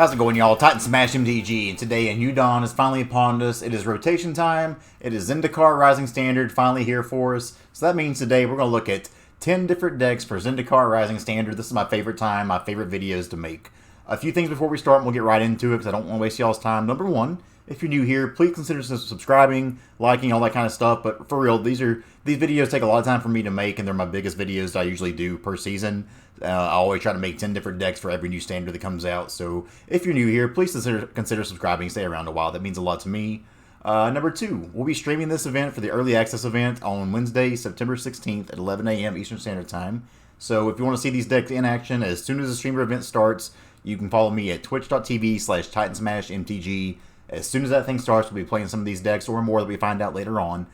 How's it going, y'all? Titan Smash MTG, and today a new dawn is finally upon us. It is rotation time. It is ZENDIKAR Rising Standard finally here for us. So that means today we're going to look at 10 different decks for ZENDIKAR Rising Standard. This is my favorite time, my favorite videos to make. A few things before we start, and we'll get right into it because I don't want to waste y'all's time. Number one, if you're new here, please consider subscribing, liking, all that kind of stuff. But for real, these videos take a lot of time for me to make, and they're my biggest videos that I usually do per season. I always try to make 10 different decks for every new standard that comes out. So if you're new here, please consider subscribing. Stay around a while. That means a lot to me. Number two, we'll be streaming this event for the early access event on Wednesday, September 16th at 11 a.m. Eastern Standard Time. So if you want to see these decks in action as soon as the streamer event starts, you can follow me at twitch.tv/TitansmashMTG. As soon as that thing starts, we'll be playing some of these decks or more that we find out later on,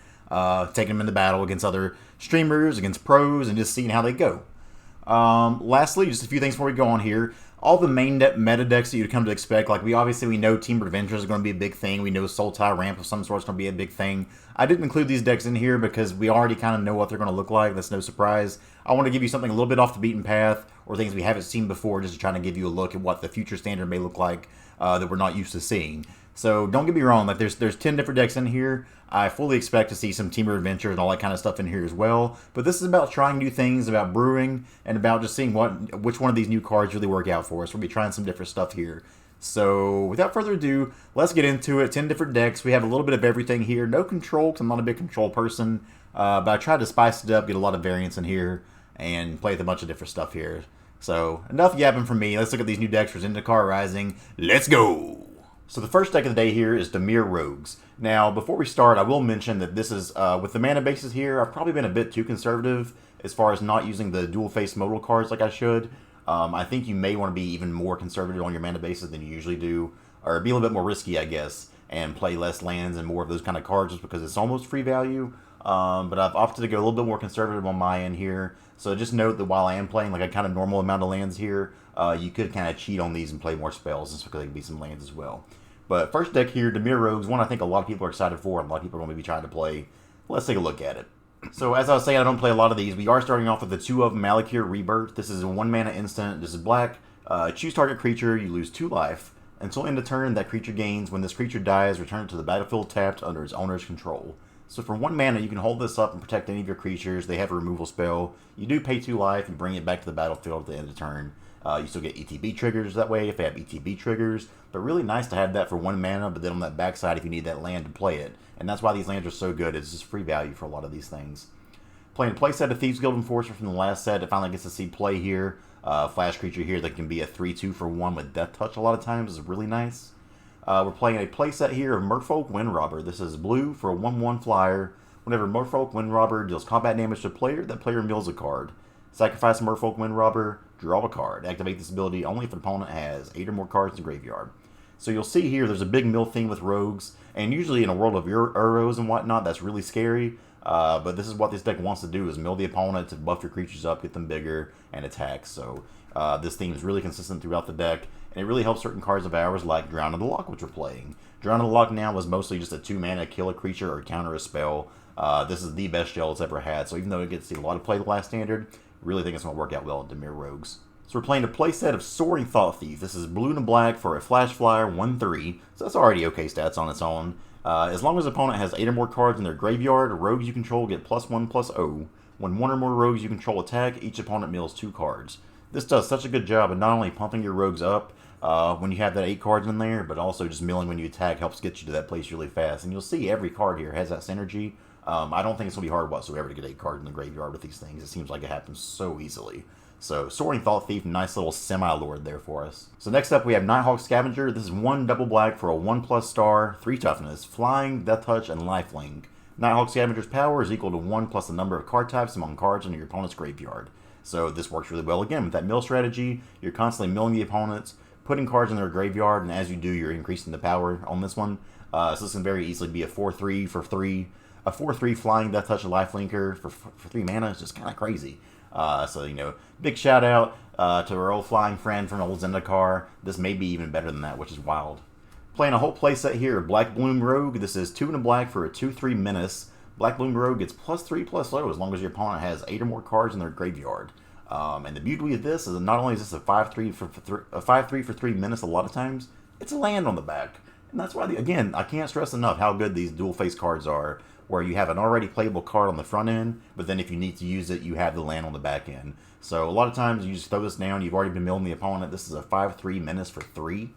taking them into battle against other streamers, against pros, and just seeing how they go. Lastly, just a few things before we go on here. All the main meta decks that you'd come to expect, like we know Team Adventures is going to be a big thing. We know Sultai Ramp of some sort is going to be a big thing. I didn't include these decks in here because we already kind of know what they're going to look like. That's no surprise. I want to give you something a little bit off the beaten path or things we haven't seen before, just to try to give you a look at what the future standard may look like that we're not used to seeing. So don't get me wrong, like there's 10 different decks in here. I fully expect to see some Team Adventures and all that kind of stuff in here as well. But this is about trying new things, about brewing, and about just seeing which one of these new cards really work out for us. We'll be trying some different stuff here. So without further ado, let's get into it. 10 different decks. We have a little bit of everything here. No control, because I'm not a big control person. But I tried to spice it up, get a lot of variance in here, and play with a bunch of different stuff here. So enough yapping from me. Let's look at these new decks for ZENDIKAR Rising. Let's go! So the first deck of the day here is Dimir Rogues. Now, before we start, I will mention that this is, with the mana bases here, I've probably been a bit too conservative as far as not using the dual-face modal cards like I should. I think you may want to be even more conservative on your mana bases than you usually do, or be a little bit more risky, I guess, and play less lands and more of those kind of cards just because it's almost free value. But I've opted to go a little bit more conservative on my end here. So just note that while I am playing like a kind of normal amount of lands here, you could kind of cheat on these and play more spells just because they can be some lands as well. But first deck here, Dimir Rogues, one I think a lot of people are excited for, and a lot of people are going to be trying to play. Let's take a look at it. So as I was saying, I don't play a lot of these. We are starting off with the 2 of Malakir Rebirth. This is a 1-mana instant. This is black. Choose target creature. You lose 2 life. Until end of turn, that creature gains. When this creature dies, return it to the battlefield tapped under its owner's control. So for 1 mana, you can hold this up and protect any of your creatures. They have a removal spell. You do pay 2 life and bring it back to the battlefield at the end of turn. You still get ETB triggers that way if they have ETB triggers. But really nice to have that for 1 mana, but then on that backside if you need that land to play it. And that's why these lands are so good. It's just free value for a lot of these things. Playing a playset of Thieves Guild Enforcer from the last set. It finally gets to see play here. Flash creature here that can be a 3/2 for 1 with Death Touch a lot of times is really nice. We're playing a playset here of Merfolk Windrobber. This is blue for a 1/1 flyer. Whenever Merfolk Windrobber deals combat damage to a player, that player mills a card. Sacrifice Merfolk Windrobber, draw a card. Activate this ability only if an opponent has 8 or more cards in the graveyard. So you'll see here there's a big mill theme with rogues, and usually in a world of Euros and whatnot, that's really scary. But this is what this deck wants to do, is mill the opponent to buff your creatures up, get them bigger, and attack. So this theme is really consistent throughout the deck, and it really helps certain cards of ours like Drown in the Loch, which we're playing. Drown in the Loch now was mostly just a 2-mana kill a creature or counter a spell. This is the best gel it's ever had, so even though it gets to see a lot of play the last standard, really think it's going to work out well in Dimir Rogues. So we're playing a playset of Soaring Thought Thief. This is blue and black for a flash flyer, 1/3, so that's already okay stats on its own. As long as the opponent has 8 or more cards in their graveyard, rogues you control get +1/+0. When 1 or more rogues you control attack, each opponent mills 2 cards. This does such a good job of not only pumping your rogues up when you have that 8 cards in there, but also just milling when you attack helps get you to that place really fast. And you'll see every card here has that synergy. I don't think it's going to be hard whatsoever to get 8 cards in the graveyard with these things. It seems like it happens so easily. So, Soaring Thought Thief, nice little semi-lord there for us. So next up we have Nighthawk Scavenger. This is 1 double black for a 1+ star, 3 toughness, flying, death touch, and lifelink. Nighthawk Scavenger's power is equal to 1 plus the number of card types among cards in your opponent's graveyard. So this works really well again with that mill strategy. You're constantly milling the opponents, putting cards in their graveyard, and as you do, you're increasing the power on this one. So this can very easily be a 4/3 for 3. A 4/3 flying, death touch, and lifelinker for 3 mana is just kind of crazy. So, you know, big shout out to our old flying friend from old ZENDIKAR. This may be even better than that, which is wild. Playing a whole playset here of Black Bloom Rogue. This is 2 and a black for a 2/3 menace. Black Bloom Rogue gets +3/+0 as long as your opponent has 8 or more cards in their graveyard. And the beauty of this is not only is this a 5/3 for 3 minutes, a lot of times it's a land on the back, and that's why again I can't stress enough how good these dual face cards are. Where you have an already playable card on the front end, but then if you need to use it, you have the land on the back end. So a lot of times you just throw this down. You've already been milling the opponent. This is a 5/3 menace for 3.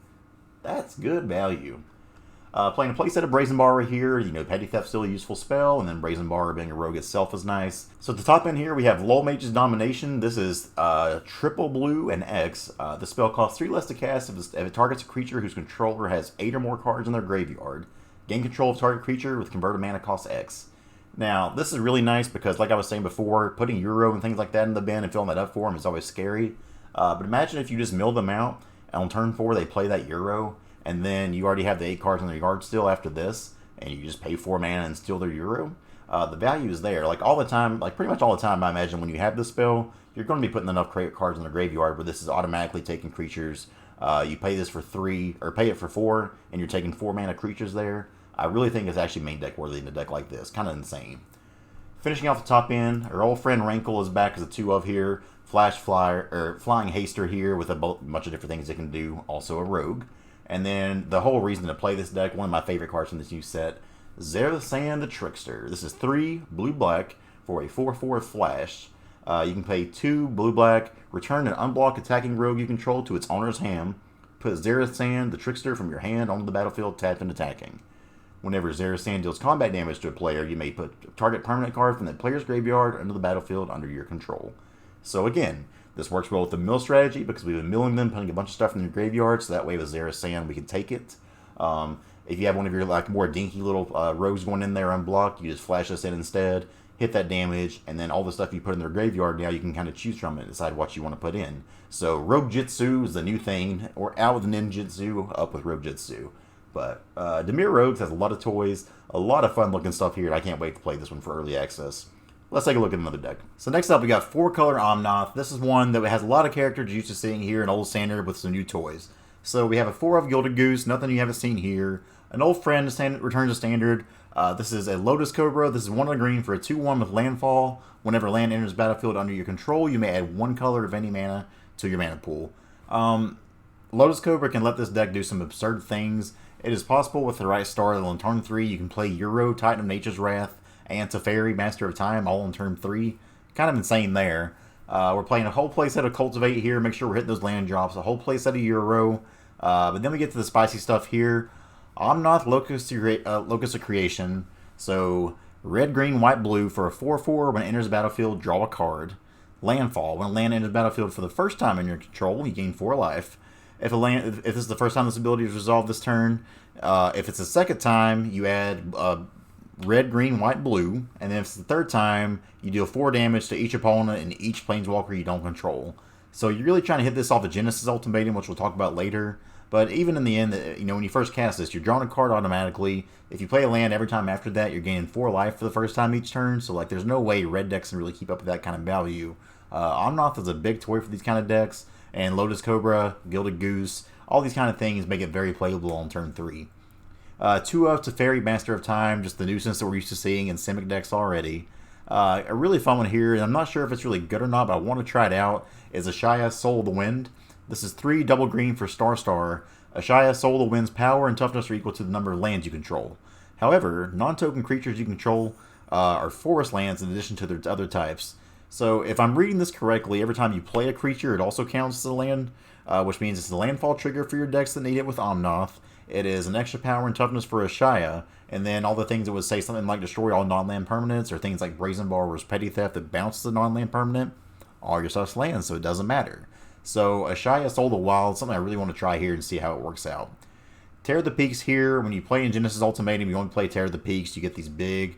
That's good value. Playing a playset of Brazen Bar right here. You know, Petty Theft still a useful spell, and then Brazen Bar being a rogue itself is nice. So at the top end here, we have Lull Mage's Domination. This is triple blue and X. The spell costs 3 less to cast if it targets a creature whose controller has 8 or more cards in their graveyard. Gain control of target creature with converted mana cost X. Now, this is really nice because, like I was saying before, putting Euro and things like that in the bin and filling that up for them is always scary. But imagine if you just mill them out, and on turn 4 they play that Euro, and then you already have the 8 cards in their yard still after this, and you just pay 4 mana and steal their Euro. The value is there. Like all the time, like pretty much all the time, I imagine when you have this spell, you're going to be putting enough cards in the graveyard where this is automatically taking creatures. You pay this for 3, or pay it for 4, and you're taking 4 mana creatures there. I really think it's actually main deck worthy in a deck like this. Kind of insane. Finishing off the top end, our old friend Rankle is back as a 2 of here. Flying Haster here with a bunch of different things it can do. Also a rogue. And then the whole reason to play this deck, one of my favorite cards from this new set, Zerathan the Trickster. This is 3 blue-black for a 4/4 flash. You can pay 2 blue-black, return an unblocked attacking rogue you control to its owner's hand. Put Zerathan the Trickster from your hand onto the battlefield tapped and attacking. Whenever Zerathan deals combat damage to a player, you may put a target permanent card from the player's graveyard into the battlefield under your control. So again, this works well with the mill strategy because we've been milling them, putting a bunch of stuff in their graveyard, so that way with Zerathan we can take it. If you have one of your like more dinky little rogues going in there unblocked, you just flash this in instead, hit that damage, and then all the stuff you put in their graveyard, now you can kind of choose from it and decide what you want to put in. So Rogue Jitsu is the new thing, or out with Ninjutsu, up with Rogue Jitsu. But Dimir Rogues has a lot of toys, a lot of fun looking stuff here. I can't wait to play this one for early access. Let's take a look at another deck. So next up we got 4 Color Omnath. This is one that has a lot of characters you're used to seeing here in Old Standard with some new toys. So we have a 4 of Gilded Goose, nothing you haven't seen here. An old friend returns to Standard. This is a Lotus Cobra. This is 1 of the green for a 2/1 with Landfall. Whenever land enters battlefield under your control, you may add 1 color of any mana to your mana pool. Lotus Cobra can let this deck do some absurd things. It is possible with the right start on turn 3. You can play Euro, Titan of Nature's Wrath, and Teferi, Master of Time, all on turn 3. Kind of insane there. We're playing a whole playset of Cultivate here. Make sure we're hitting those land drops. A whole playset of Euro. But then we get to the spicy stuff here. Omnath, Locus of Creation. So, red, green, white, blue for a 4/4. When it enters the battlefield, draw a card. Landfall. When land enters the battlefield for the first time in your control, you gain 4 life. If this is the first time this ability is resolved this turn, if it's the second time, you add red, green, white, blue, and then if it's the third time, you deal 4 damage to each opponent and each planeswalker you don't control. So you're really trying to hit this off the Genesis Ultimatum, which we'll talk about later. But even in the end, you know, when you first cast this, you're drawing a card automatically. If you play a land every time after that, you're gaining 4 life for the first time each turn. So like, there's no way red decks can really keep up with that kind of value. Omnath is a big toy for these kind of decks. And Lotus Cobra, Gilded Goose, all these kind of things make it very playable on turn 3. 2 of Teferi, Master of Time, just the nuisance that we're used to seeing in Simic decks already. A really fun one here, and I'm not sure if it's really good or not, but I want to try it out, is Ashaya, Soul of the Wind. This is 3 double green for Star. Ashaya, Soul of the Wind's power and toughness are equal to the number of lands you control. However, non-token creatures you control are forest lands in addition to their other types. So if I'm reading this correctly, every time you play a creature, it also counts as a land, which means it's a landfall trigger for your decks that need it with Omnath. It is an extra power and toughness for Ashaya, and then all the things that would say something like destroy all non-land permanents, or things like Brazen Bar or Petty Theft that bounces a non-land permanent, all your stuff's lands, so it doesn't matter. So Ashaya, Soul of the Wild, something I really want to try here and see how it works out. Tear the Peaks here, when you play in Genesis Ultimatum, you only play Tear the Peaks, you get these big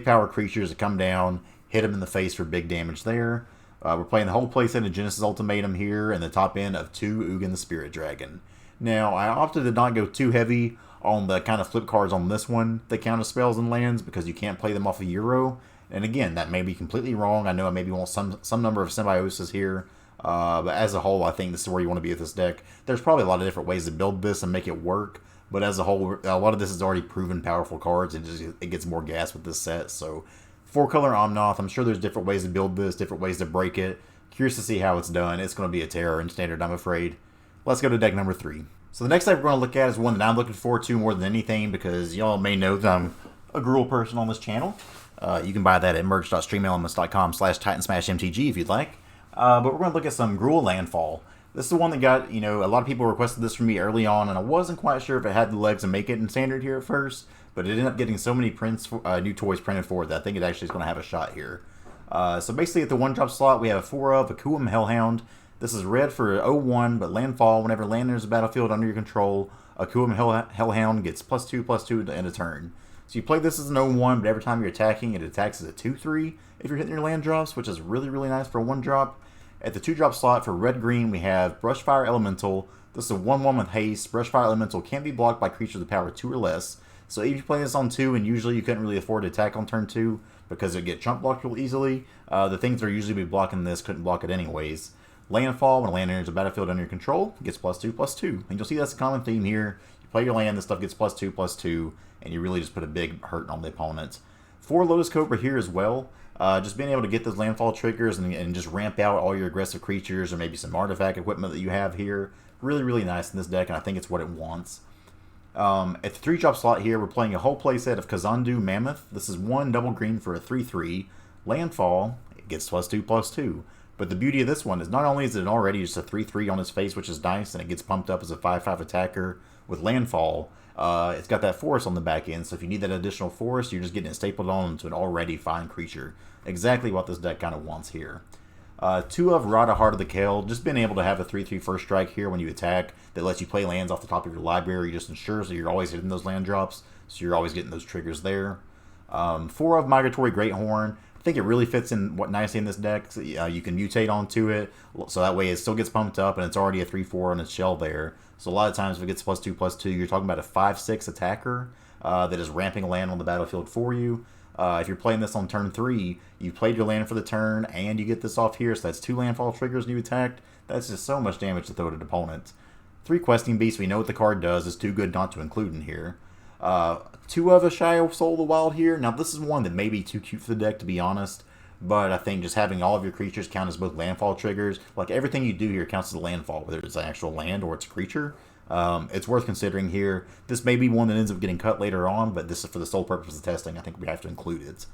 power creatures that come down, hit them in the face for big damage there. We're playing the whole playset of Genesis Ultimatum here, and the top end of 2 Ugin the Spirit Dragon. Now, I opted to not go too heavy on the kind of flip cards on this one that count as spells and lands, because you can't play them off of Euro. And again, that may be completely wrong. I know I maybe want some number of Symbiosis here, but as a whole, I think this is where you want to be with this deck. There's probably a lot of different ways to build this and make it work, but as a whole, a lot of this is already proven powerful cards, and it gets more gas with this set. So 4 Color Omnath, I'm sure there's different ways to build this, different ways to break it. Curious to see how it's done. It's going to be a terror in Standard, I'm afraid. Let's go to deck number 3. So the next deck we're going to look at is one that I'm looking forward to more than anything, because y'all may know that I'm a Gruul person on this channel. You can buy that at merch.streamelements.com/TitansmashMTG if you'd like. But we're going to look at some Gruul Landfall. This is the one that got, a lot of people requested this from me early on, and I wasn't quite sure if it had the legs to make it in Standard here at first, but it ended up getting so many prints, new toys printed for it that I think it actually is going to have a shot here. So basically at the 1-drop slot, we have a 4 of a Akuum Hellhound. This is red for 0-1, but landfall, whenever land enters the battlefield under your control, Akuum Hellhound gets +2/+2 to end a turn. So you play this as an 0-1, but every time you're attacking, it attacks as a 2/3 if you're hitting your land drops, which is really, really nice for a 1-drop. At the 2-drop slot for red-green, we have Brushfire Elemental. This is a 1/1 with haste. Brushfire Elemental can't be blocked by creatures with power 2 or less. So if you play this on 2, and usually you couldn't really afford to attack on turn 2 because it get chump blocked real easily, the things that are usually be blocking this couldn't block it anyways. Landfall, when a land enters the battlefield under your control, gets +2/+2. And you'll see that's a common theme here. You play your land, this stuff gets +2/+2, and you really just put a big hurt on the opponent. 4 Lotus Cobra here as well. Just being able to get those landfall triggers and just ramp out all your aggressive creatures or maybe some artifact equipment that you have here. Really, really nice in this deck, and I think it's what it wants. At the 3-drop slot here, we're playing a whole playset of Kazandu Mammoth. This is 1 double green for a 3/3. Landfall, it gets +2/+2. But the beauty of this one is not only is it already just a 3/3 on its face, which is nice, and it gets pumped up as a 5/5 attacker with landfall, it's got that forest on the back end, so if you need that additional forest, you're just getting it stapled on to an already fine creature. Exactly what this deck kind of wants here. 2 of Rada, Heart of the Kale, just being able to have a 3/3 first strike here when you attack that lets you play lands off the top of your library, just ensures that you're always hitting those land drops, so you're always getting those triggers there. 4 of Migratory Greathorn. I think it really fits in nicely in this deck. So, you can mutate onto it, so that way it still gets pumped up, and it's already a 3/4 on its shell there. So a lot of times if it gets +2/+2, you're talking about a 5/6 attacker that is ramping a land on the battlefield for you. If you're playing this on turn 3, you played your land for the turn, and you get this off here, so that's 2 landfall triggers and you attacked. That's just so much damage to throw at an opponent. 3 Questing Beasts, we know what the card does. It's too good not to include in here. 2 of a Shy Soul of the Wild here. Now this is one that may be too cute for the deck, to be honest, but I think just having all of your creatures count as both landfall triggers, like everything you do here counts as a landfall, whether it's an actual land or it's a creature. It's worth considering here. This may be one that ends up getting cut later on, but this is for the sole purpose of testing. I think we have to include it.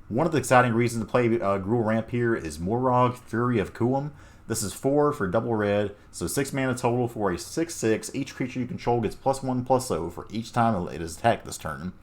One of the exciting reasons to play Gruul Ramp here is Morog, Fury of Akuum. This is 4 for double red, so 6 mana total for a 6/6. Each creature you control gets +1/+0 for each time it is attacked this turn.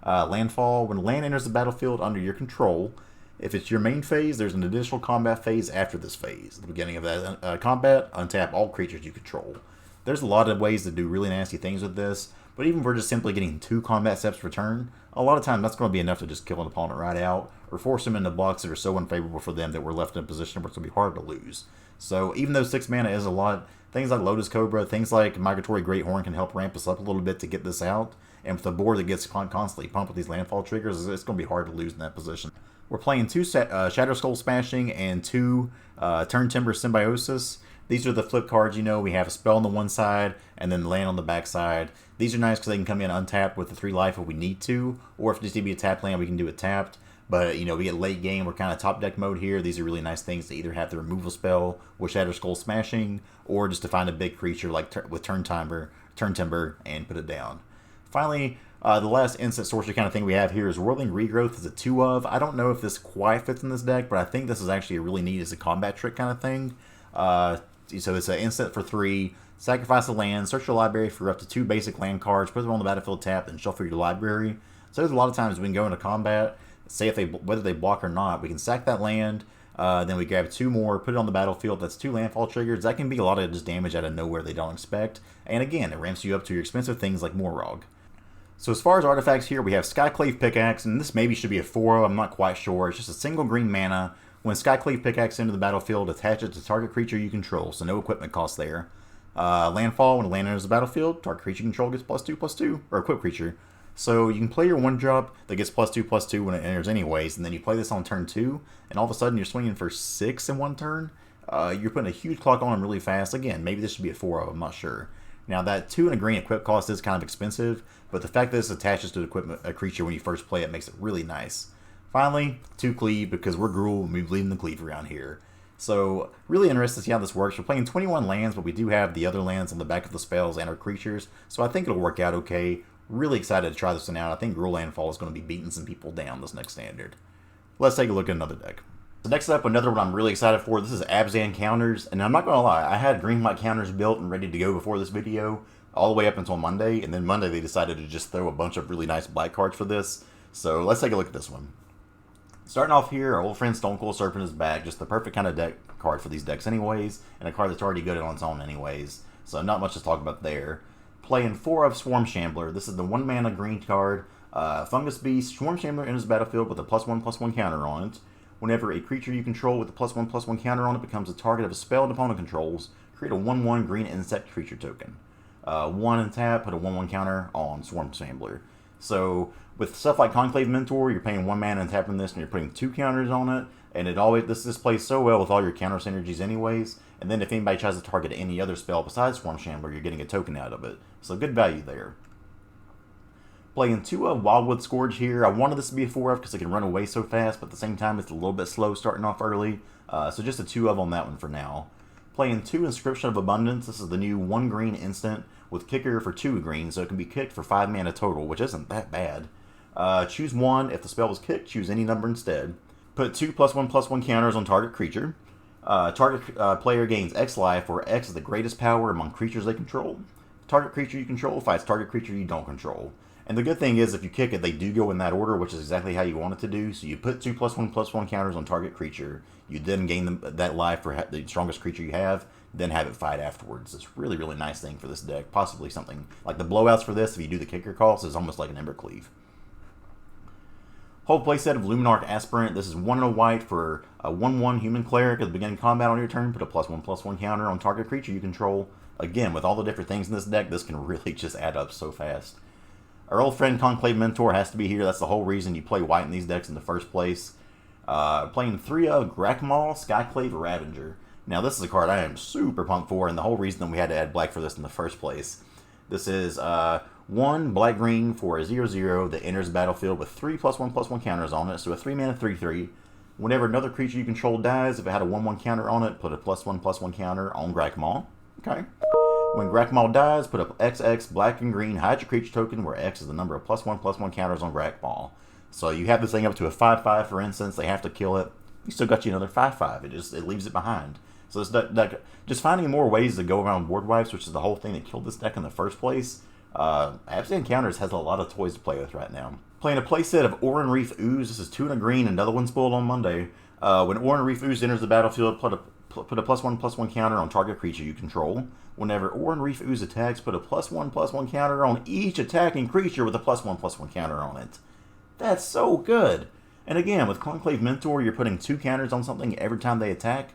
Landfall, when land enters the battlefield under your control, if it's your main phase, there's an additional combat phase after this phase. At the beginning of that combat, untap all creatures you control. There's a lot of ways to do really nasty things with this, but even for just simply getting 2 combat steps per turn, a lot of times that's going to be enough to just kill an opponent right out, or force them into blocks that are so unfavorable for them that we're left in a position where it's going to be hard to lose. So even though 6 mana is a lot, things like Lotus Cobra, things like Migratory Greathorn can help ramp us up a little bit to get this out, and with a board that gets constantly pumped with these landfall triggers, it's going to be hard to lose in that position. We're playing 2 Shadow Skull Smashing and 2 Turn Timber Symbiosis. These are the flip cards, we have a spell on the one side and then land on the back side. These are nice because they can come in untapped with the 3 life if we need to, or if it just need to be a tapped land, we can do it tapped. But, we get late game, we're kind of top deck mode here. These are really nice things to either have the removal spell with Shadow Skull Smashing, or just to find a big creature like with Turn Timber, and put it down. Finally, the last instant sorcery kind of thing we have here is Whirling Regrowth. Is a 2 of. I don't know if this quite fits in this deck, but I think this is actually a really neat as a combat trick kind of thing. So it's an instant for 3, sacrifice a land, search your library for up to 2 basic land cards, put them on the battlefield tapped, and shuffle your library. So there's a lot of times we can go into combat, say whether they block or not, we can sack that land, then we grab 2 more, put it on the battlefield. That's 2 landfall triggers. That can be a lot of just damage out of nowhere they don't expect. And again, it ramps you up to your expensive things like Morog. So as far as artifacts here, we have Skyclave Pickaxe, and this maybe should be a 4, I'm not quite sure. It's just a single green mana. When Skyclave Pickaxe into the battlefield, attach it to target creature you control, so no equipment cost there. Landfall, when a land enters the battlefield, target creature you control gets +2/+2, or equip creature. So you can play your 1-drop that gets +2/+2 when it enters anyways, and then you play this on turn 2, and all of a sudden you're swinging for 6 in one turn. You're putting a huge clock on them really fast. Again, maybe this should be a 4 of, I'm not sure. Now that 2 and a green equip cost is kind of expensive, but the fact that this attaches to a creature when you first play it makes it really nice. Finally, 2 Cleave, because we're Gruul and we believe in the Cleave around here. So, really interested to see how this works. We're playing 21 lands, but we do have the other lands on the back of the spells and our creatures, so I think it'll work out okay. Really excited to try this one out. I think Gruul Landfall is going to be beating some people down this next standard. Let's take a look at another deck. So next up, another one I'm really excited for. This is Abzan Counters, and I'm not going to lie, I had green-white counters built and ready to go before this video, all the way up until Monday, and then Monday they decided to just throw a bunch of really nice black cards for this. So let's take a look at this one. Starting off here, our old friend Stone Cold Serpent is back. Just the perfect kind of deck card for these decks anyways, and a card that's already good on its own anyways. So not much to talk about there. Playing 4 of Swarm Shambler. This is the 1 mana green card. Fungus Beast. Swarm Shambler enters the battlefield with a +1/+1 counter on it. Whenever a creature you control with a +1/+1 counter on it becomes a target of a spell an opponent controls, create a 1/1 green insect creature token. 1 and tap, put a 1/1 counter on Swarm Shambler. So with stuff like Conclave Mentor, you're paying 1 mana and tapping this, and you're putting 2 counters on it. And it always this plays so well with all your counter synergies anyways. And then if anybody tries to target any other spell besides Swarm Shambler, you're getting a token out of it. So good value there. Playing 2 of Wildwood Scourge here. I wanted this to be a 4 of because it can run away so fast, but at the same time it's a little bit slow starting off early. So just a 2 of on that one for now. Playing 2 Inscription of Abundance. This is the new 1 green instant with kicker for 2 green, so it can be kicked for 5 mana total, which isn't that bad. Choose 1. If the spell was kicked, choose any number instead. Put 2 +1/+1 counters on target creature. Target player gains X life, where X is the greatest power among creatures they control. Target creature you control fights target creature you don't control. And the good thing is, if you kick it, they do go in that order, which is exactly how you want it to do. So you put 2 +1/+1 counters on target creature. You then gain that life for the strongest creature you have, then have it fight afterwards. It's really, really nice thing for this deck. Possibly something like the blowouts for this, if you do the kicker cost, is almost like an Embercleave. Whole playset of Luminarch Aspirant. This is 1 and a white for a 1/1 human cleric. At the beginning of combat on your turn, put a +1/+1 counter on target creature you control. Again, with all the different things in this deck, this can really just add up so fast. Our old friend Conclave Mentor has to be here. That's the whole reason you play white in these decks in the first place. Playing 3 of Grakmaw Skyclave Ravager. Now this is a card I am super pumped for, and the whole reason that we had to add black for this in the first place. This is 1 black-green for a 0/0 that enters the battlefield with 3 +1/+1 counters on it, so a 3 mana 3/3. Whenever another creature you control dies, if it had a 1/1 counter on it, put a +1/+1 counter on Grakmaw. Okay. When Grakmaw dies, put a XX black and green hide your creature token, where X is the number of +1/+1 counters on Grakmaw. So you have this thing up to a 5/5, for instance. They have to kill it. You still got you another 5/5. It leaves it behind. So it's just finding more ways to go around board wipes, which is the whole thing that killed this deck in the first place. Abzan Counters has a lot of toys to play with right now. Playing a playset of Oran Reef Ooze. This is 2 and a green. Another one spoiled on Monday. When Oran Reef Ooze enters the battlefield, put a +1/+1 counter on target creature you control. Whenever Oran Reef Ooze attacks, put a +1/+1 counter on each attacking creature with a +1/+1 counter on it. That's so good. And again, with Conclave Mentor, you're putting 2 counters on something every time they attack.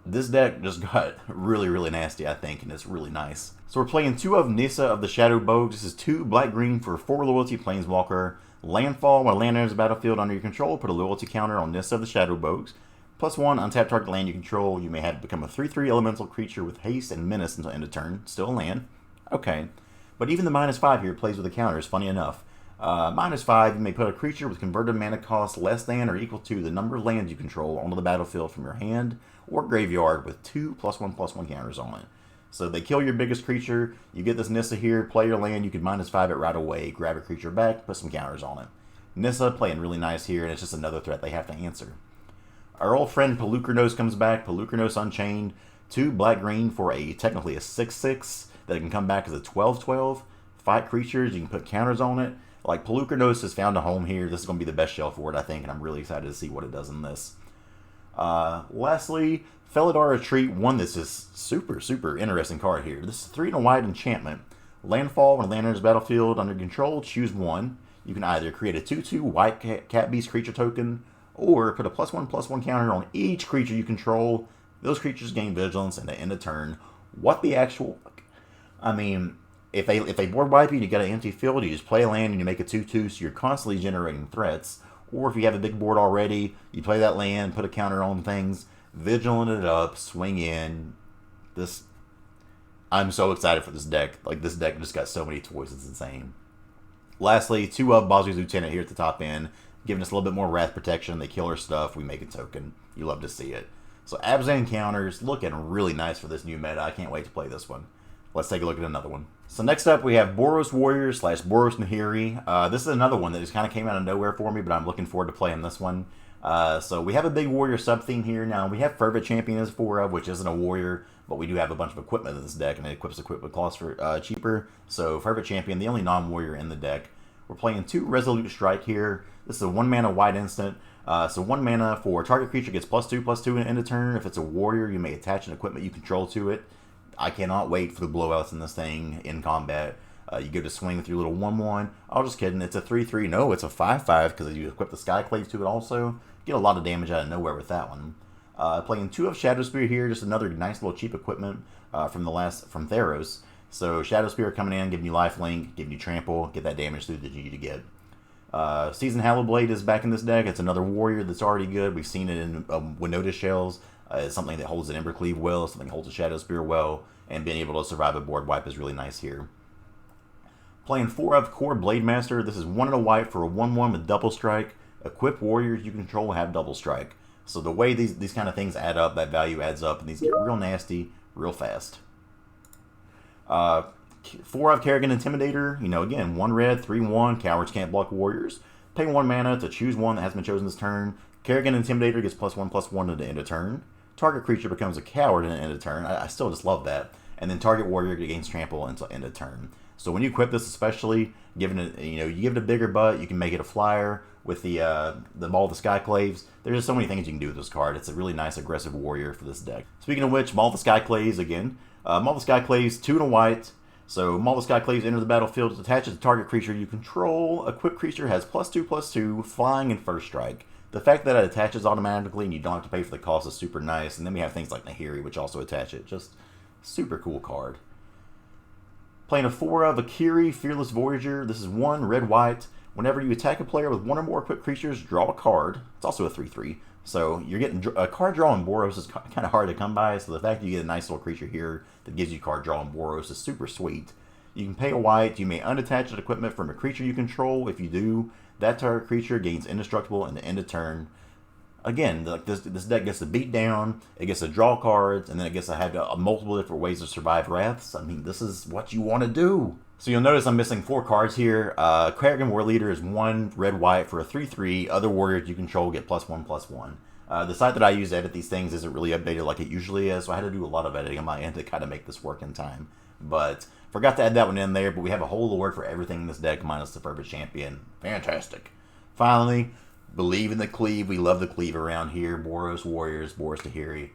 This deck just got really, really nasty, I think, and it's really nice. So we're playing 2 of Nissa of the Shadow Bogues. This is 2 black-green for 4 loyalty Planeswalker. Landfall. When a land enters the battlefield under your control, put a loyalty counter on Nissa of the Shadow Bogues. +1, untap target land you control. You may have it become a 3/3 elemental creature with haste and menace until end of turn. Still a land. Okay. But even the -5 here plays with the counters, funny enough. -5, you may put a creature with converted mana cost less than or equal to the number of lands you control onto the battlefield from your hand or graveyard with 2 +1/+1 counters on it. So they kill your biggest creature, you get this Nissa here, play your land, you can -5 it right away, grab a creature back, put some counters on it. Nissa playing really nice here, and it's just another threat they have to answer. Our old friend Pelucranos comes back, Pelucranos Unchained, 2 black-green for technically a 6/6 that can come back as a 12/12. Fight creatures, you can put counters on it. Like, Pelucranos has found a home here. This is going to be the best shell for it, I think, and I'm really excited to see what it does in this. Lastly, Felidar Retreat. One that's just super, super interesting card here. This is 3 and a white enchantment. Landfall. When a land enters the battlefield under control, choose 1. You can either create a 2/2 white cat beast creature token, or put a +1/+1 counter on each creature you control. Those creatures gain vigilance and they end a turn. What the actual... I mean, if they board wipe you and you got an empty field, you just play a land and you make a 2/2, so you're constantly generating threats. Or if you have a big board already, you play that land, put a counter on things, vigilant it up, swing in. I'm so excited for this deck. Like, this deck just got so many toys, it's insane. Lastly, 2 of Boswi's Lieutenant here at the top end, giving us a little bit more wrath protection. They kill our stuff, we make a token. You love to see it. So Abzan Counters looking really nice for this new meta. I can't wait to play this one. Let's take a look at another one. So next up we have Boros Warriors / Boros Nahiri. This is another one that just kind of came out of nowhere for me, but I'm looking forward to playing this one. So we have a big warrior sub-theme here. Now we have Fervent Champion as 4-of, which isn't a warrior, but we do have a bunch of equipment in this deck, and it equips equipment costs for cheaper. So Fervent Champion, the only non-warrior in the deck. We're playing 2 Resolute Strike here. This is a 1 mana white instant. So 1 mana for target creature gets +2/+2 in end of turn. If it's a warrior, you may attach an equipment you control to it. I cannot wait for the blowouts in this thing in combat. You go to swing with your little 1/1. Oh, just kidding. It's a 3/3. No, it's a 5/5 because you equip the Skyclave to it also. Get a lot of damage out of nowhere with that one. Playing 2 of Shadow Spear here. Just another nice little cheap equipment from Theros. So Shadow Spear coming in, giving you lifelink, giving you trample, get that damage through that you need to get. Seasoned Hallowblade is back in this deck. It's another warrior that's already good. We've seen it in Winota Shells. It's something that holds an Embercleave well, something that holds a Shadow Spear well, and being able to survive a board wipe is really nice here. Playing 4 of Core Blade Master. This is 1 and a white for a 1/1 with double strike. Equip warriors you control have double strike. So the way these kind of things add up, that value adds up, and these get real nasty real fast. 4 of Kerrigan Intimidator. You know, again, 1 red, 3/1. Cowards can't block warriors. Pay 1 mana to choose one that has been chosen this turn. Kerrigan Intimidator gets +1/+1 at the end of turn. Target creature becomes a coward in the end of turn. I still just love that. And then target warrior gains trample until end of turn. So when you equip this, especially, given it, you give it a bigger butt, you can make it a flyer with the Maul of the Skyclaves. There's just so many things you can do with this card. It's a really nice aggressive warrior for this deck. Speaking of which, Maul of the Skyclaves again. Maul of the Skyclaves, 2 and a white. So Maul of the Skyclaves enter the battlefield, attaches to target creature you control. Equipped creature has +2/+2, flying, and first strike. The fact that it attaches automatically and you don't have to pay for the cost is super nice. And then we have things like Nahiri, which also attach it. Just super cool card. Playing a 4 of Akiri, Fearless Voyager. This is 1 red-white. Whenever you attack a player with 1 or more equipped creatures, draw a card. It's also a 3/3. So you're getting a card draw in Boros is kind of hard to come by. So the fact that you get a nice little creature here that gives you card draw in Boros is super sweet. You can pay a white. You may unattach an equipment from a creature you control. If you do, that target creature gains indestructible in the end of turn. Again, this deck gets to beat down, it gets to draw cards, and then it gets to have multiple different ways to survive wraths. I mean, this is what you want to do. So you'll notice I'm missing 4 cards here. Kerrigan War Leader is 1 red-white for a 3/3. Other warriors you control get +1/+1. The site that I use to edit these things isn't really updated like it usually is, so I had to do a lot of editing on my end to kind of make this work in time. But forgot to add that one in there, but we have a whole lore for everything in this deck minus the Fervent Champion. Fantastic. Finally, believe in the cleave. We love the cleave around here. Boros Warriors, Boros Nahiri.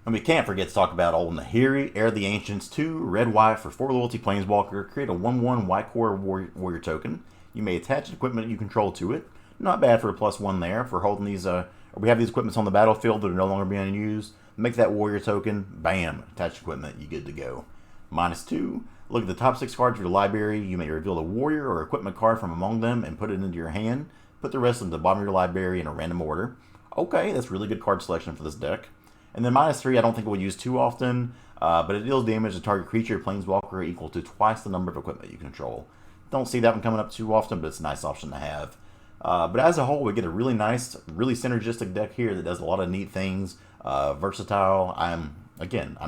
And we can't forget to talk about old Nahiri, Heir of the Ancients, 2 red-white for 4 loyalty Planeswalker. Create a 1/1 white core warrior token. You may attach equipment you control to it. Not bad for a +1 there for holding these. We have these equipments on the battlefield that are no longer being used. Make that warrior token. Bam. Attach equipment. You good to go. -2. Look at the top 6 cards of your library. You may reveal a warrior or equipment card from among them and put it into your hand. Put the rest into the bottom of your library in a random order. Okay, that's really good card selection for this deck. And then -3, I don't think we'll use too often, but it deals damage to target creature, planeswalker, equal to twice the number of equipment you control. Don't see that one coming up too often, but it's a nice option to have. But as a whole, we get a really nice, really synergistic deck here that does a lot of neat things, versatile. I'm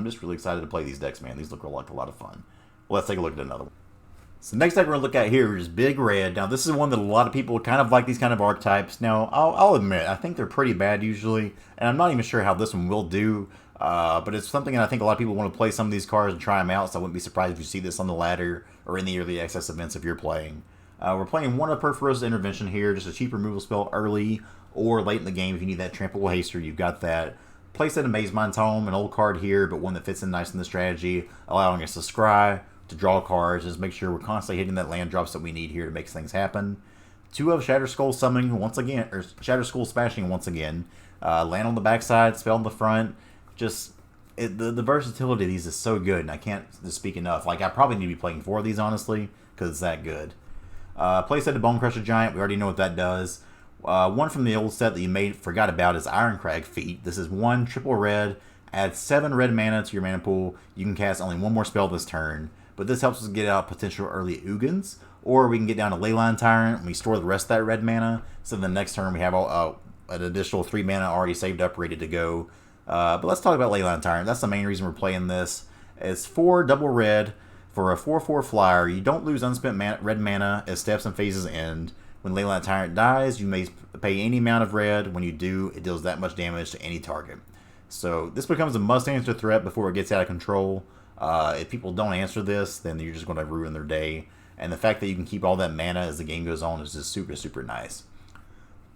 just really excited to play these decks, man. These look like a lot of fun. Well, let's take a look at another one. So next deck we're going to look at here is Big Red. Now this is one that a lot of people kind of like these kind of archetypes. Now I'll admit, I think they're pretty bad usually, and I'm not even sure how this one will do. But it's something that I think a lot of people want to play some of these cards and try them out, so I wouldn't be surprised if you see this on the ladder or in the early access events if you're playing. We're playing 1 of Perforos Intervention here, just a cheap removal spell early or late in the game if you need that trample haster, you've got that. Place it in Maze Mind's Home, an old card here, but one that fits in nice in the strategy, allowing us to scry, to draw cards, just make sure we're constantly hitting that land drops that we need here to make things happen. 2 of Shatter Skull Summoning once again, or Shatter Skull Smashing once again. Land on the backside, spell on the front. Just the versatility of these is so good, and I can't speak enough. Like, I probably need to be playing 4 of these, honestly, because it's that good. Place at the Bone Crusher Giant, we already know what that does. One from the old set that you forgot about is Ironcrag Feat. This is 1 triple red, add 7 red mana to your mana pool. You can cast only 1 more spell this turn. But this helps us get out potential early Ugins, or we can get down to Leyline Tyrant and we store the rest of that red mana. So the next turn we have an additional 3 mana already saved up, ready to go. But let's talk about Leyline Tyrant. That's the main reason we're playing this. It's 4 double red for a 4/4 flyer. You don't lose unspent red mana as steps and phases end. When Leyline Tyrant dies, you may pay any amount of red. When you do, it deals that much damage to any target. So this becomes a must-answer threat before it gets out of control. If people don't answer this, then you're just going to ruin their day. And the fact that you can keep all that mana as the game goes on is just super, super nice.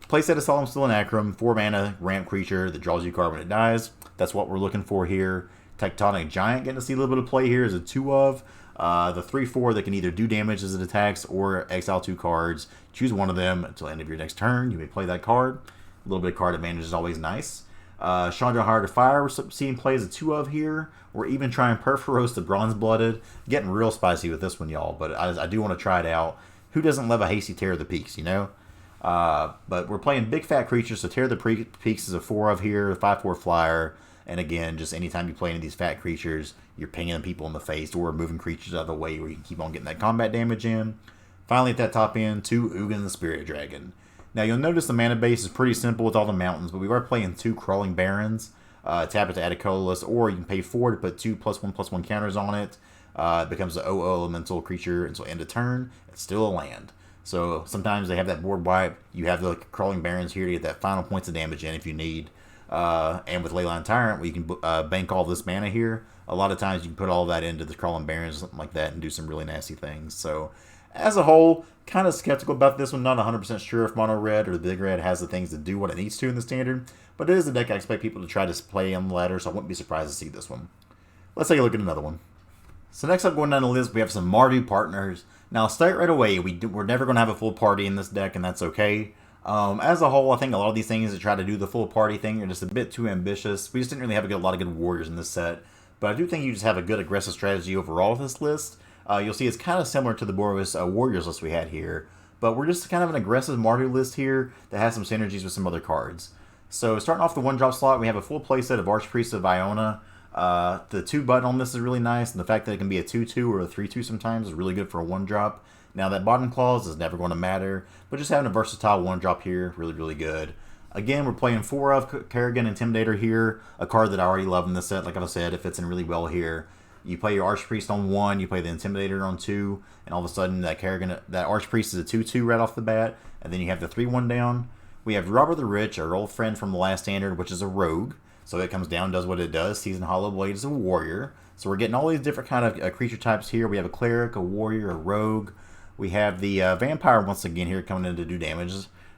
Playset of Solemn Still and Akram, 4 mana, ramp creature that draws you a card when it dies. That's what we're looking for here. Tectonic Giant getting to see a little bit of play here is a 2 of. The 3/4 that can either do damage as it attacks or exile 2 cards. Choose one of them until the end of your next turn. You may play that card. A little bit of card advantage is always nice. Chandra Heart of Fire, we're seeing play as a 2 of here. We're even trying Perforos the Bronze Blooded. Getting real spicy with this one, y'all, but I do want to try it out. Who doesn't love a hasty Tear of the Peaks, you know? But we're playing big fat creatures, so Tear of the Peaks is a 4 of here, 5/4 flyer. And again, just anytime you play any of these fat creatures, you're pinging people in the face or moving creatures out of the way where you can keep on getting that combat damage in. Finally, at that top end, 2 Ugin the Spirit Dragon. Now, you'll notice the mana base is pretty simple with all the mountains, but we are playing 2 Crawling Barrens. Tap it to add a colorless, or you can pay 4 to put 2 +1/+1 counters on it. It becomes an 0/0 elemental creature until end of turn. It's still a land. So sometimes they have that board wipe. You have the Crawling Barrens here to get that final points of damage in if you need. And with Leyline Tyrant, we can bank all this mana here. A lot of times you can put all that into the Crawling Barrens, something like that, and do some really nasty things. So as a whole, kind of skeptical about this one. Not 100% sure if Mono Red or the Big Red has the things to do what it needs to in the standard. But it is a deck I expect people to try to play on the ladder, so I wouldn't be surprised to see this one. Let's take a look at another one. So next up, going down the list, we have some Mardu Partners. Now, I'll start right away. We're never going to have a full party in this deck, and that's okay. As a whole, I think a lot of these things that try to do the full party thing are just a bit too ambitious. We just didn't really have a lot of good warriors in this set. But I do think you just have a good aggressive strategy overall with this list. You'll see it's kind of similar to the Boros Warriors list we had here. But we're just kind of an aggressive Mardu list here that has some synergies with some other cards. So starting off the 1-drop slot, we have a full playset of Archpriest of Iona. The 2 button on this is really nice, and the fact that it can be a 2/2 or a 3/2 sometimes is really good for a 1-drop. Now that bottom clause is never going to matter, but just having a versatile 1-drop here, really, really good. Again, we're playing 4 of Kerrigan Intimidator here, a card that I already love in this set. Like I said, it fits in really well here. You play your Archpriest on 1, you play the Intimidator on 2, and all of a sudden that Archpriest is a 2/2 right off the bat, and then you have the 3/1 down. We have Robber the Rich, our old friend from the last standard, which is a rogue. So it comes down, does what it does. Seasoned Hollow Blade is a warrior. So we're getting all these different kind of creature types here. We have a cleric, a warrior, a rogue. We have the vampire once again here coming in to do damage,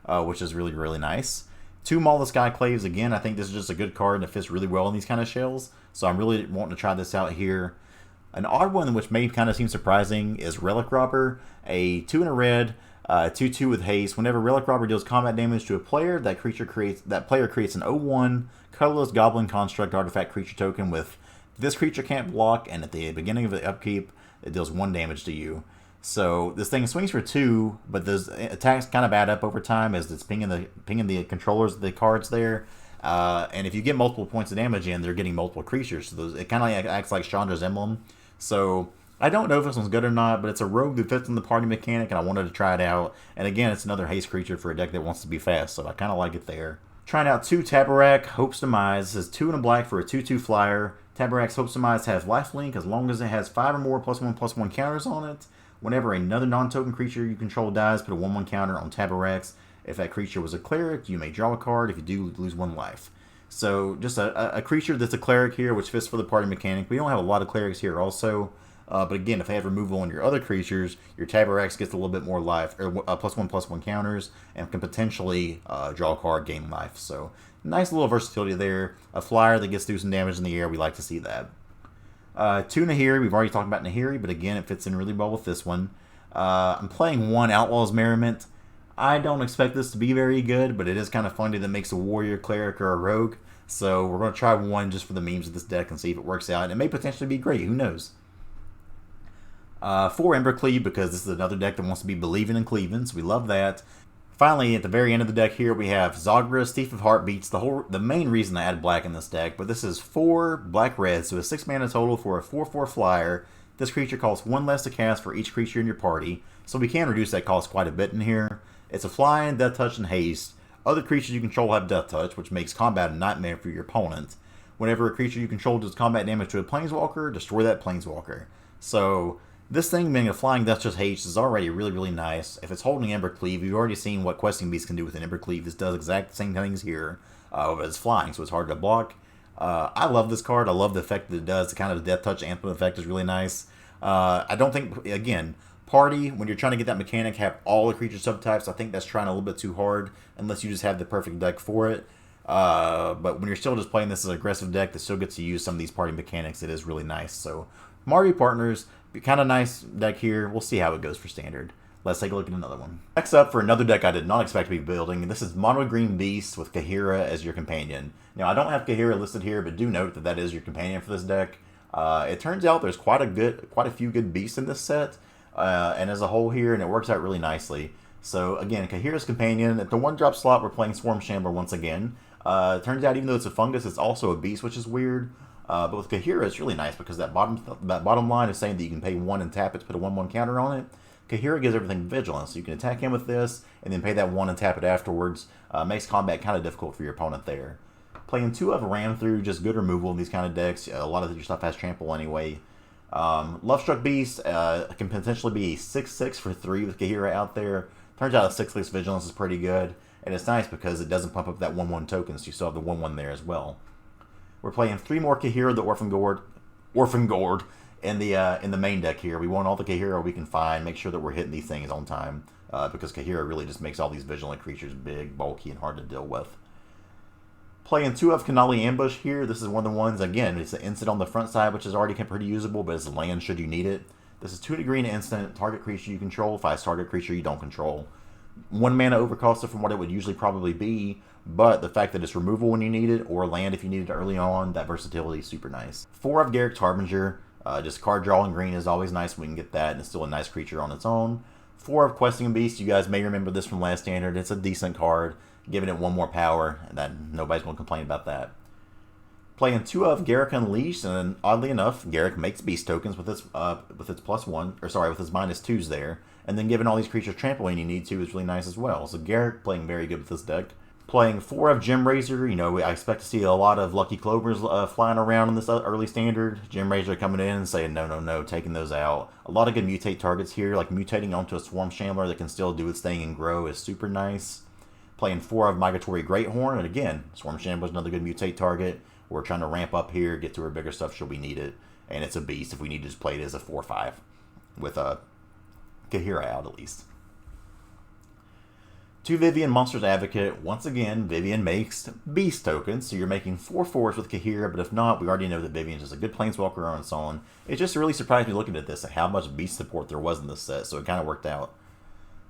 which is really, really nice. 2 Maul the Skyclaves. Again, I think this is just a good card that fits really well in these kind of shells. So I'm really wanting to try this out here. An odd one which may kind of seem surprising is Relic Robber. A 2 and a red, 2/2 with haste. Whenever Relic Robber deals combat damage to a player, that player creates an 0/1 colorless Goblin Construct artifact creature token with this creature can't block, and at the beginning of the upkeep, it deals 1 damage to you. So this thing swings for 2, but those attacks kind of add up over time as it's pinging the controllers of the cards there. And if you get multiple points of damage in, they're getting multiple creatures. So it kind of acts like Chandra's Emblem. So I don't know if this one's good or not, but it's a rogue that fits in the party mechanic, and I wanted to try it out. And again, it's another haste creature for a deck that wants to be fast, so I kind of like it there. Trying out 2 Tabarak, Hope's Demise. This is 2 and a black for a 2/2 flyer. Tabarak's Hope's Demise has lifelink as long as it has 5 or more +1/+1 counters on it. Whenever another non-token creature you control dies, put a 1/1 counter on Tabarak's. If that creature was a cleric, you may draw a card. If you do, lose 1 life. So just a creature that's a cleric here, which fits for the party mechanic. We don't have a lot of clerics here also. But again, if they have removal on your other creatures, your Tabarak gets a little bit more life, or +1/+1 counters, and can potentially draw a card, gain life. So nice little versatility there. A flyer that gets through some damage in the air, we like to see that. 2 Nahiri, we've already talked about Nahiri, but again, it fits in really well with this one. I'm playing 1 Outlaw's Merriment. I don't expect this to be very good, but it is kind of funny that it makes a warrior, cleric, or a rogue. So we're going to try 1 just for the memes of this deck and see if it works out. It may potentially be great, who knows? 4 Embercleave, because this is another deck that wants to be believing in Cleveland, so we love that. Finally, at the very end of the deck here, we have Zagras, Thief of Heartbeats, the main reason I added black in this deck, but this is 4 black-red, so a 6 mana total for a 4/4 flyer. This creature costs 1 less to cast for each creature in your party, so we can reduce that cost quite a bit in here. It's a flying, Death Touch, and haste. Other creatures you control have Death Touch, which makes combat a nightmare for your opponent. whenever a creature you control does combat damage to a planeswalker, destroy that planeswalker. So this thing being a flying Death Touch Haste is already really, really nice. If it's holding Embercleave, you've already seen what Questing Beast can do with an Embercleave. This does exact same things here, but it's flying, so it's hard to block. I love this card. I love the effect that it does. The kind of Death Touch Anthem effect is really nice. I don't think, again, Party, when you're trying to get that mechanic, have all the creature subtypes. I think that's trying a little bit too hard, unless you just have the perfect deck for it. But when you're still just playing this as an aggressive deck that still gets to use some of these party mechanics, it is really nice. So, Mardu Partners, kind of nice deck here. We'll see how it goes for Standard. Let's take a look at another one. Next up, for another deck I did not expect to be building, this is Mono Green Beast with Kahira as your companion. Now, I don't have Kahira listed here, but do note that that is your companion for this deck. It turns out there's quite a few good beasts in this set, and as a whole here, and it works out really nicely. So again, Kahira's companion. At the 1-drop slot, we're playing Swarm Shambler once again. It turns out even though it's a fungus, it's also a beast, which is weird. But with Kahira, it's really nice because that bottom line is saying that you can pay 1 and tap it to put a 1/1 counter on it. Kahira gives everything vigilance, so you can attack him with this, and then pay that 1 and tap it afterwards. Makes combat kind of difficult for your opponent there. Playing 2 of Ram Through, just good removal in these kind of decks. A lot of your stuff has trample anyway. Lovestruck Beast can potentially be a 6/6 for 3 with Kahira out there. Turns out a 6/6 vigilance is pretty good, and it's nice because it doesn't pump up that 1/1 token, so you still have the 1/1 there as well. We're playing 3 more Kahira, the Orphan Gourd, in the main deck here. We want all the Kahira we can find, make sure that we're hitting these things on time, because Kahira really just makes all these vigilant creatures big, bulky, and hard to deal with. Playing 2 of Kanali Ambush here. This is one of the ones, again, it's an instant on the front side, which is already pretty usable, but it's land should you need it. This is 2 to green instant, target creature you control, fights target creature you don't control. 1 mana overcosted from what it would usually probably be, but the fact that it's removal when you need it, or land if you need it early on, that versatility is super nice. 4 of Garrick's Harbinger. Just card draw in green is always nice when we can get that, and it's still a nice creature on its own. 4 of Questing Beast. You guys may remember this from last Standard. It's a decent card, giving it 1 more power, and that nobody's going to complain about that. Playing 2 of Garrick Unleashed, and then oddly enough, Garrick makes beast tokens with its +1, or sorry, with its -2s there, and then giving all these creatures trample when you need to is really nice as well. So Garrick playing very good with this deck. Playing 4 of Gem Razor. You know, I expect to see a lot of Lucky Clovers flying around in this early Standard. Gem Razor coming in and saying no, taking those out. A lot of good mutate targets here, like mutating onto a Swarm Shambler that can still do its thing and grow is super nice. Playing 4 of Migratory Greathorn, and again, Swarm Shambler is another good mutate target. We're trying to ramp up here, get to our bigger stuff should we need it, and it's a beast if we need to just play it as a 4/5 with a Kahira out at least. 2 Vivien Monsters Advocate. Once again, Vivien makes beast tokens, so you're making 4/4s with Kahira, but if not, we already know that Vivien's just a good planeswalker on its own. It just really surprised me looking at this, at how much beast support there was in this set, so it kind of worked out.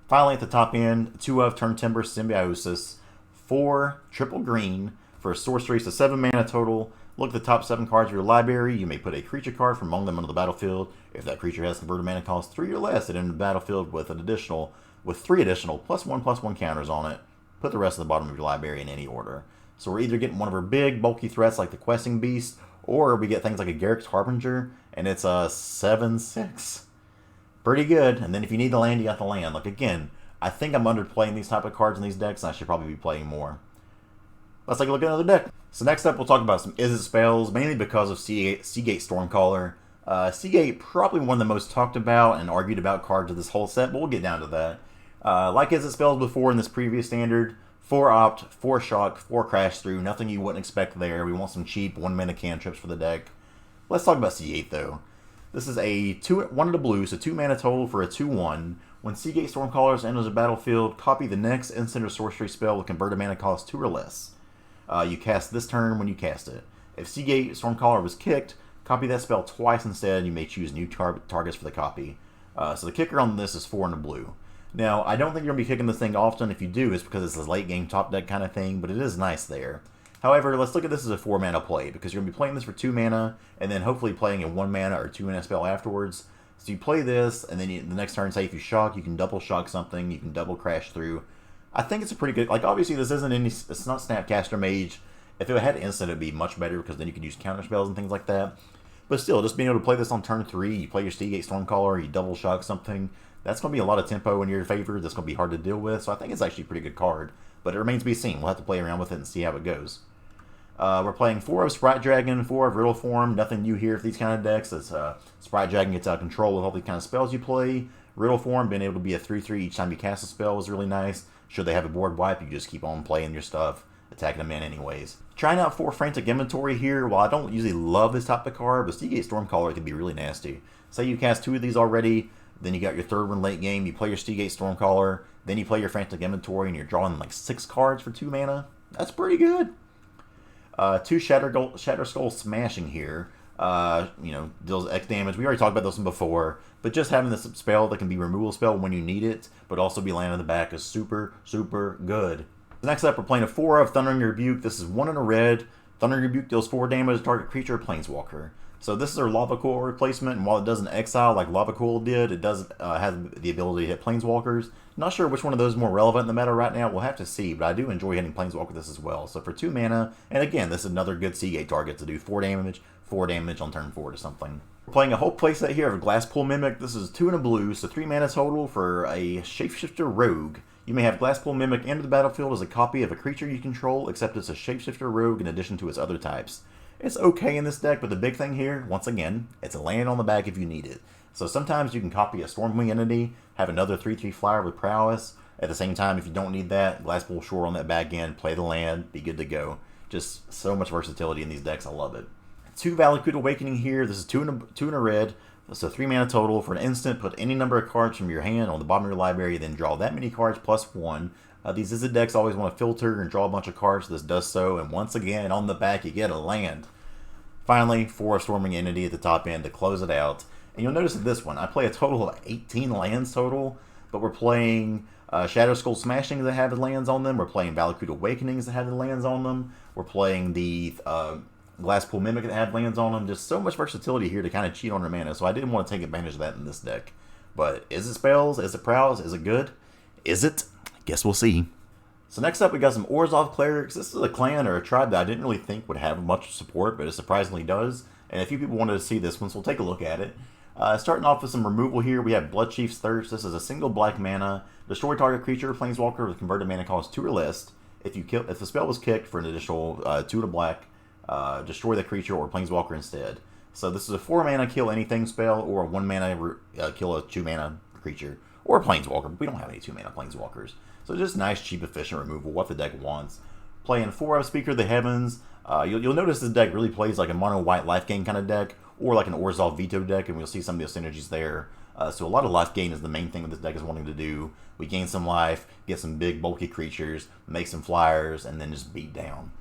Finally, at the top end, 2 of Turn Timber Symbiosis. 4 triple green for a sorcery, so 7 mana total. Look at the top 7 cards of your library. You may put a creature card from among them onto the battlefield. If that creature has converted mana cost 3 or less, it enters the battlefield with 3 additional +1/+1 counters on it. Put the rest of the bottom of your library in any order. So we're either getting one of our big, bulky threats like the Questing Beast, or we get things like a Garrick's Harbinger, and it's a 7/6. Pretty good. And then if you need the land, you got the land. Like, again, I think I'm underplaying these type of cards in these decks, and I should probably be playing more. Let's take a look at another deck. So next up, we'll talk about some Izzet Spells, mainly because of Seagate Stormcaller. Seagate, probably one of the most talked about and argued about cards of this whole set, but we'll get down to that. Like Izzet Spells before in this previous Standard, 4 Opt, 4 Shock, 4 Crash Through, nothing you wouldn't expect there. We want some cheap 1 mana cantrips for the deck. Let's talk about Seagate, though. This is a 1 of the blue, so 2 mana total for a 2/1. When Seagate Stormcaller enters the battlefield, copy the next instant or sorcery spell with converted mana cost 2 or less. You cast this turn when you cast it. If Seagate Stormcaller was kicked, copy that spell twice instead. You may choose new targets for the copy. So the kicker on this is 4 in the blue. Now, I don't think you're going to be kicking this thing often. If you do, it's because it's a late game top deck kind of thing, but it is nice there. However, let's look at this as a 4 mana play, because you're going to be playing this for 2 mana, and then hopefully playing a 1 mana or 2 mana spell afterwards. So you play this, and then the next turn, say if you shock, you can double shock something, you can double crash through. I think it's a pretty good, like obviously this isn't it's not Snapcaster Mage. If it had instant, it'd be much better, because then you could use counter spells and things like that. But still, just being able to play this on turn 3, you play your Seagate Stormcaller, you double shock something, that's going to be a lot of tempo in your favor. That's going to be hard to deal with, so I think it's actually a pretty good card. But it remains to be seen. We'll have to play around with it and see how it goes. We're playing 4 of Sprite Dragon, 4 of Riddle Form. Nothing new here for these kind of decks. It's, Sprite Dragon gets out of control with all the kind of spells you play. Riddle Form, being able to be a 3/3 each time you cast a spell is really nice. Should they have a board wipe, you just keep on playing your stuff, attacking them in anyways. Trying out 4 Frantic Inventory here. While I don't usually love this type of card, but Seagate Stormcaller can be really nasty. Say you cast 2 of these already, then you got your 3rd one late game, you play your Seagate Stormcaller, then you play your Frantic Inventory, and you're drawing like 6 cards for 2 mana. That's pretty good. 2 Shatter Skull Smashing here. Deals X damage. We already talked about this one before, but just having this spell that can be removal spell when you need it, but also be landing in the back is super, super good. Next up, we're playing a 4 of Thundering Rebuke. This is 1 in a red. Thundering Rebuke deals 4 damage to target creature or planeswalker. So this is our Lava Coil replacement, and while it doesn't exile like Lava Coil did, it does have the ability to hit planeswalkers. Not sure which one of those is more relevant in the meta right now. We'll have to see, but I do enjoy hitting planeswalker with this as well. So for 2 mana, and again, this is another good Seagate target to do 4 damage on turn 4 to something. We're playing a whole playset here of Glasspool Mimic. This is 2 and a blue, so 3 mana total for a Shapeshifter Rogue. You may have Glasspool Mimic enter the battlefield as a copy of a creature you control, except it's a Shapeshifter Rogue in addition to its other types. It's okay in this deck, but the big thing here, once again, it's a land on the back if you need it. So sometimes you can copy a Stormwing entity, have another 3/3 flyer with prowess. At the same time, if you don't need that, Glasspool Shore on that back end, play the land, be good to go. Just so much versatility in these decks, I love it. 2 Valakut Awakening here. This is 2 in a red, so 3 mana total. For an instant, put any number of cards from your hand on the bottom of your library, then draw that many cards plus 1. These Izzet decks always want to filter and draw a bunch of cards, so this does so, and once again, on the back, you get a land. Finally, 4 of Storming Entity at the top end to close it out. And you'll notice in this one, I play a total of 18 lands total, but we're playing Shadow Skull Smashing that have lands on them, we're playing Valakut Awakenings that have the lands on them, we're playing the Glasspool Mimic that have lands on them. Just so much versatility here to kind of cheat on your mana, so I didn't want to take advantage of that in this deck. But is it spells? Is it prowess? Is it good? Is it? Guess we'll see. So next up, we got some Orzhov Clerics. This is a clan or a tribe that I didn't really think would have much support, but it surprisingly does. And a few people wanted to see this one, so we'll take a look at it. Starting off with some removal here, we have Bloodchief's Thirst. This is a single black mana. Destroy target creature or planeswalker with converted mana cost 2 or less. If the spell was kicked for an additional 2 to black, destroy the creature or planeswalker instead. So this is a 4 mana kill anything spell, or a 1 mana kill a 2 mana creature or a planeswalker. We don't have any 2 mana planeswalkers. So just nice, cheap, efficient removal, what the deck wants. Playing 4 of Speaker of the Heavens. You'll notice this deck really plays like a mono-white life gain kind of deck, or like an Orzhov Veto deck, and we'll see some of the synergies there. So a lot of life gain is the main thing that this deck is wanting to do. We gain some life, get some big, bulky creatures, make some flyers, and then just beat down.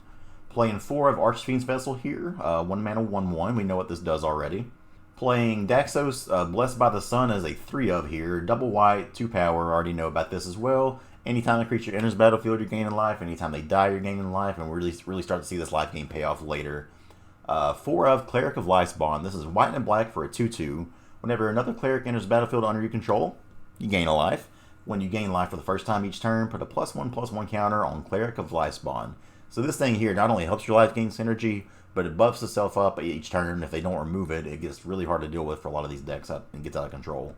Playing 4 of Archfiend's Vessel here, 1 mana, 1/1. We know what this does already. Playing Daxos, Blessed by the Sun as a 3 of here, double white, 2 power. Already know about this as well. Anytime a creature enters the battlefield, you're gaining life. Anytime they die, you're gaining life. And we really start to see this life gain pay off later. 4 of Cleric of Lifespawn. This is white and black for a 2/2. Whenever another cleric enters the battlefield under your control, you gain a life. When you gain life for the first time each turn, put a +1/+1 counter on Cleric of Lifespawn. So this thing here not only helps your life gain synergy, but it buffs itself up each turn. If they don't remove it, it gets really hard to deal with for a lot of these decks and gets out of control.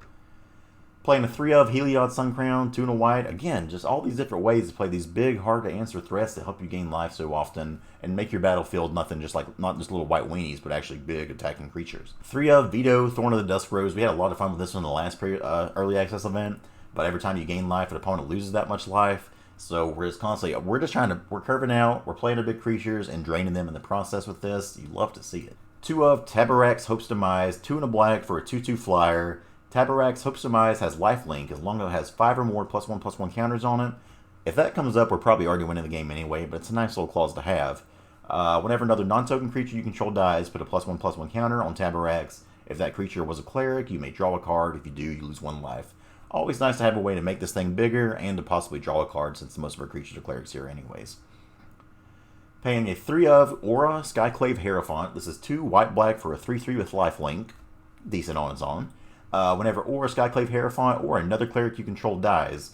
Playing a 3 of Heliod Suncrown, 2 and a white. Again, just all these different ways to play these big, hard-to-answer threats that help you gain life so often and make your battlefield not just little white weenies, but actually big attacking creatures. 3 of Veto, Thorn of the Dusk Rose. We had a lot of fun with this one in the last early access event, but every time you gain life, an opponent loses that much life. So we're curving out, we're playing our big creatures and draining them in the process with this. You love to see it. 2 of Tabarak's Hope's Demise, 2 and a black for a 2/2 flyer. Tabarak's Hope's Demise has lifelink as long as it has 5 or more +1/+1 counters on it. If that comes up, we're probably already winning the game anyway, but it's a nice little clause to have. Whenever another non-token creature you control dies, put a +1/+1 counter on Tabarak's. If that creature was a cleric, you may draw a card. If you do, you lose 1 life. Always nice to have a way to make this thing bigger and to possibly draw a card, since most of our creatures are clerics here anyways. Paying a 3 of Aura Skyclave Hierophant. This is 2 white-black for a 3/3 with lifelink. Decent on its own. Whenever Aura Skyclave Hierophant or another cleric you control dies,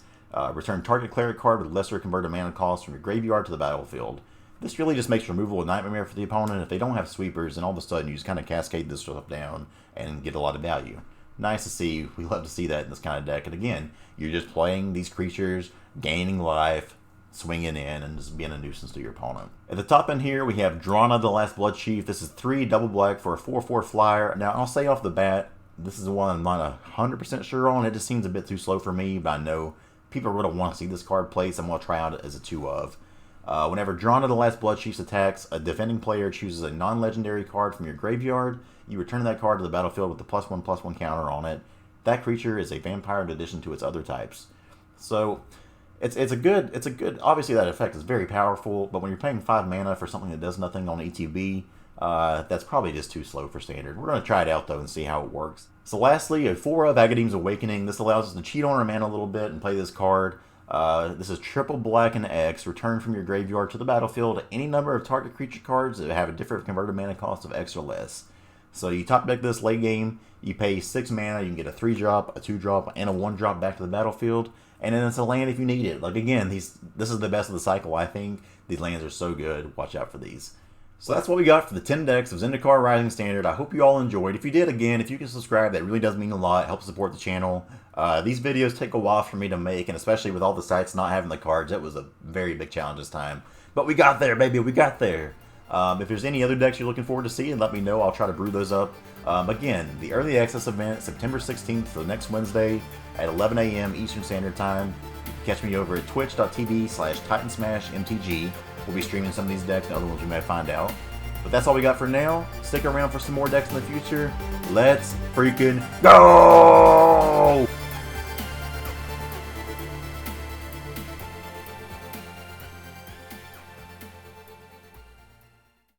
return target cleric card with lesser converted mana cost from your graveyard to the battlefield. This really just makes removal a nightmare for the opponent. If they don't have sweepers, and all of a sudden you just kind of cascade this stuff down and get a lot of value. Nice to see. We love to see that in this kind of deck. And again, you're just playing these creatures, gaining life, swinging in and just being a nuisance to your opponent. At the top end here, we have Drana the Last Blood Chief. This is 3 double black for a 4/4 flyer. Now, I'll say off the bat, this is the one I'm not 100% sure on. It just seems a bit too slow for me, but I know people really want to see this card played, so I'm going to try out as a 2 of. Whenever Drana the Last Blood Chief attacks, a defending player chooses a non-legendary card from your graveyard. You return that card to the battlefield with the +1/+1 counter on it. That creature is a vampire in addition to its other types. So it's a good obviously that effect is very powerful, but when you're paying 5 mana for something that does nothing on ETB, that's probably just too slow for standard. We're going to try it out though and see how it works. So lastly, a 4 of Agadeem's Awakening. This allows us to cheat on our mana a little bit and play this card. This is triple black and X. Return from your graveyard to the battlefield any number of target creature cards that have a different converted mana cost of X or less. So you top deck this late game, you pay 6 mana, you can get a 3-drop, a 2-drop, and a 1-drop back to the battlefield, and then it's a land if you need it. Like again, this is the best of the cycle, I think. These lands are so good. Watch out for these. So that's what we got for the 10 decks of ZENDIKAR Rising Standard. I hope you all enjoyed. If you did, again, if you can subscribe, that really does mean a lot. It helps support the channel. These videos take a while for me to make, and especially with all the sites not having the cards, it was a very big challenge this time. But we got there, baby. We got there. If there's any other decks you're looking forward to seeing, let me know. I'll try to brew those up. Again, the Early Access event, September 16th for next Wednesday at 11 a.m. Eastern Standard Time. You can catch me over at twitch.tv/TitansmashMTG. We'll be streaming some of these decks and other ones we may find out. But that's all we got for now. Stick around for some more decks in the future. Let's freaking go!